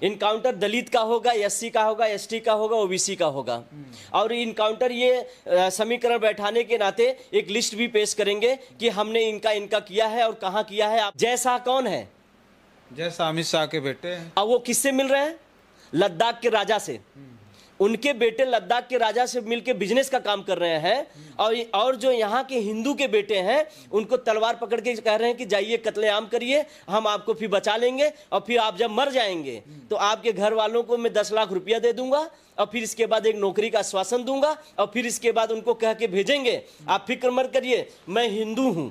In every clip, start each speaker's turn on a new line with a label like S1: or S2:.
S1: Encounter दलित का होगा, SC का होगा, एसटी का होगा, ओबीसी का होगा। और इनकाउंटर ये समीकरण बैठाने के नाते एक लिस्ट भी पेश करेंगे कि हमने इनका किया है और कहां किया है। आप जय शाह कौन है?
S2: जय शाह अमित शाह के बेटे हैं।
S1: अब वो किससे मिल रहे हैं? लद्दाख के राजा से। उनके बेटे लद्दाख के राजा से मिलकर बिजनेस का काम कर रहे हैं और जो यहाँ के हिंदू के बेटे हैं उनको तलवार पकड़ के कह रहे हैं कि जाइए कत्लेआम करिए, हम आपको फिर बचा लेंगे और फिर आप जब मर जाएंगे तो आपके घर वालों को मैं 10 लाख रुपया दे दूंगा और फिर इसके बाद एक नौकरी का आश्वासन दूंगा और फिर इसके बाद उनको कह के भेजेंगे आप फिक्र मत करिए, मैं हिंदू हूं।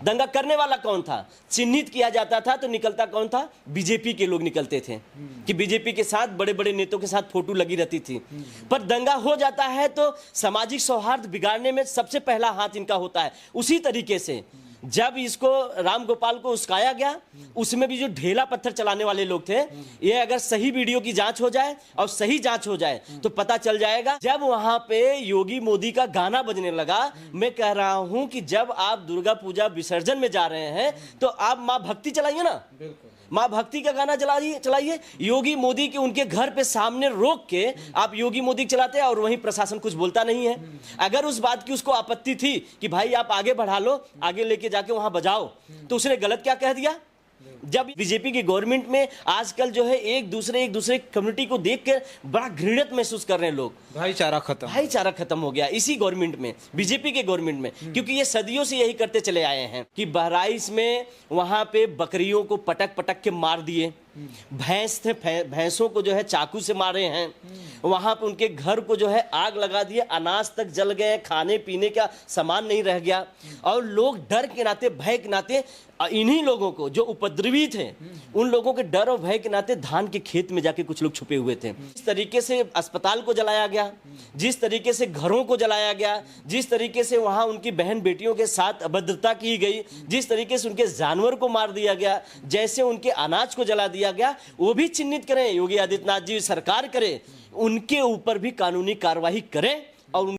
S1: दंगा करने वाला कौन था? चिन्हित किया जाता था तो निकलता कौन था? बीजेपी के लोग निकलते थे कि बीजेपी के साथ बड़े बड़े नेताओं के साथ फोटो लगी रहती थी। पर दंगा हो जाता है तो सामाजिक सौहार्द बिगाड़ने में सबसे पहला हाथ इनका होता है। उसी तरीके से जब इसको राम गोपाल को उस्काया गया, उसमें भी जो ढेला पत्थर चलाने वाले लोग थे, ये अगर सही वीडियो की जांच हो जाए और सही जांच हो जाए तो पता चल जाएगा। जब वहां पे योगी मोदी का गाना बजने लगा, मैं कह रहा हूं कि जब आप दुर्गा पूजा विसर्जन में जा रहे हैं तो आप मां भक्ति चलाइए ना, मां भक्ति का गाना चलाइए। योगी मोदी के उनके घर पे सामने रोक के आप योगी मोदी चलाते हैं और वहीं प्रशासन कुछ बोलता नहीं है। अगर उस बात की उसको आपत्ति थी कि भाई आप आगे बढ़ा लो, आगे लेके जाके वहां बजाओ, तो उसने गलत क्या कह दिया? जब बीजेपी की गवर्नमेंट में आजकल जो है एक दूसरे कम्युनिटी को देखकर बड़ा घृणित महसूस कर रहे हैं लोग। भाईचारा खत्म हो गया इसी गवर्नमेंट में, बीजेपी के गवर्नमेंट में, क्योंकि ये सदियों से यही करते चले आए हैं कि बहराइच में वहां पे बकरियों को पटक पटक के मार दिए, भैंसों को जो है चाकू से मारे हैं, वहां पे उनके घर को जो है आग लगा दिए, अनाज तक जल गए, खाने पीने का सामान नहीं रह गया। और लोग डर के नाते, भय के नाते, इन्हीं लोगों को जो उपद्रवी थे उन लोगों के डर और भय के नाते धान के खेत में जाके कुछ लोग छुपे हुए थे। जिस तरीके से अस्पताल को जलाया गया, जिस तरीके से घरों को जलाया गया, जिस तरीके से वहां उनकी बहन बेटियों के साथ अभद्रता की गई, जिस तरीके से उनके जानवर को मार दिया गया, जैसे उनके अनाज को जला दिया गया, वो भी चिन्हित करें। योगी आदित्यनाथ जी सरकार करे, उनके ऊपर भी कानूनी कार्रवाई करें और